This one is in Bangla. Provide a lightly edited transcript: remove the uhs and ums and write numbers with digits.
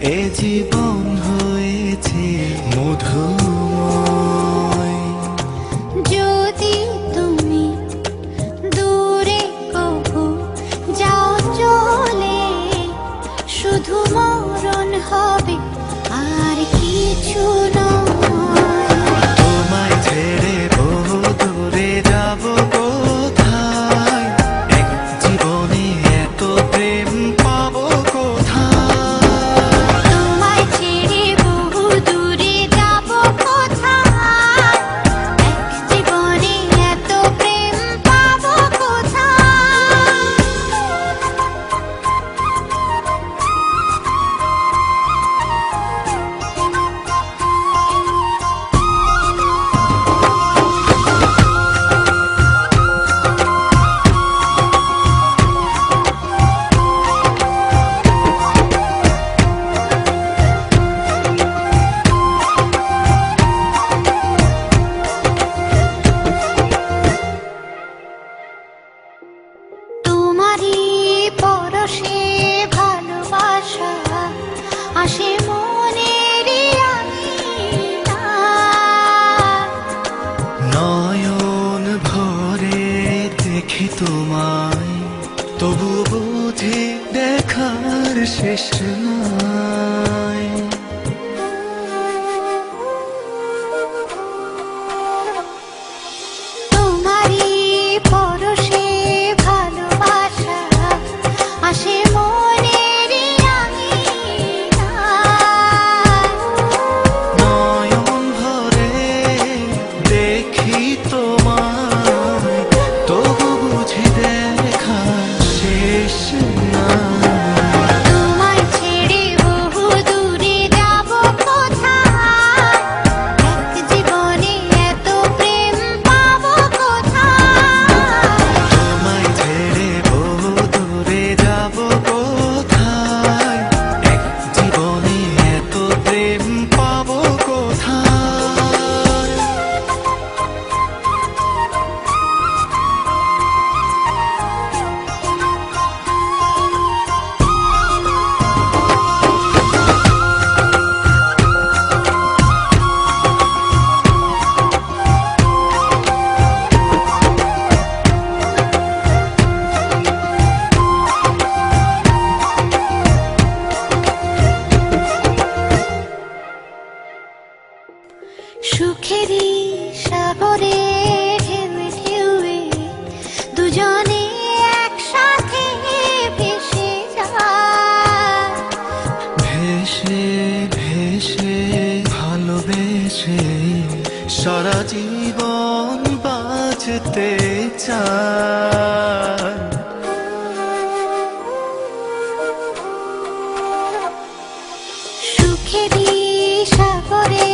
এ জীবন হয়েছে মধুময়। যদি তুমি দূরে কবু যাও চলে, শুধু মরণ হবে আর কিছু নয়। তোমায় ছেড়ে বহু দূরে যাব কোথায়, এক জীবনে এত প্রেম পাবো কোথায়। তোমায় ছেড়ে বহু দূরে যাব কোথায়, এক জীবনে এত প্রেম পাবো কোথায়। তোমারই পরশে ভালোবাসা আসে মনের আঙিনায়। নয়ন ভরে দেখি তোমায়, তবু বুঝি দেখার শেষ নাই। তোমারই পরশে ভালোবাসা আসে মনের আঙিনায়। নয়ন ভরে দেখি তোমায়, তবু বুঝি দেখার শেষ নাই। তোমায় ছেড়ে বহু দূরে যাব কোথায়, এক জীবনে এত প্রেম পাবো কোথায়। তোমায় ছেড়ে বহু দূরে যাব কোথায়, এক জীবনে এত প্রেম পাবো কোথায়। সুখেরই সাগরে ঢেউয়ে ঢেউয়ে দুজনে একসাথে ভেসে যায়। ভেসে ভেসে ভালোবেসে সারা জীবন বাঁচতে চায়। সুখেরই সাগরে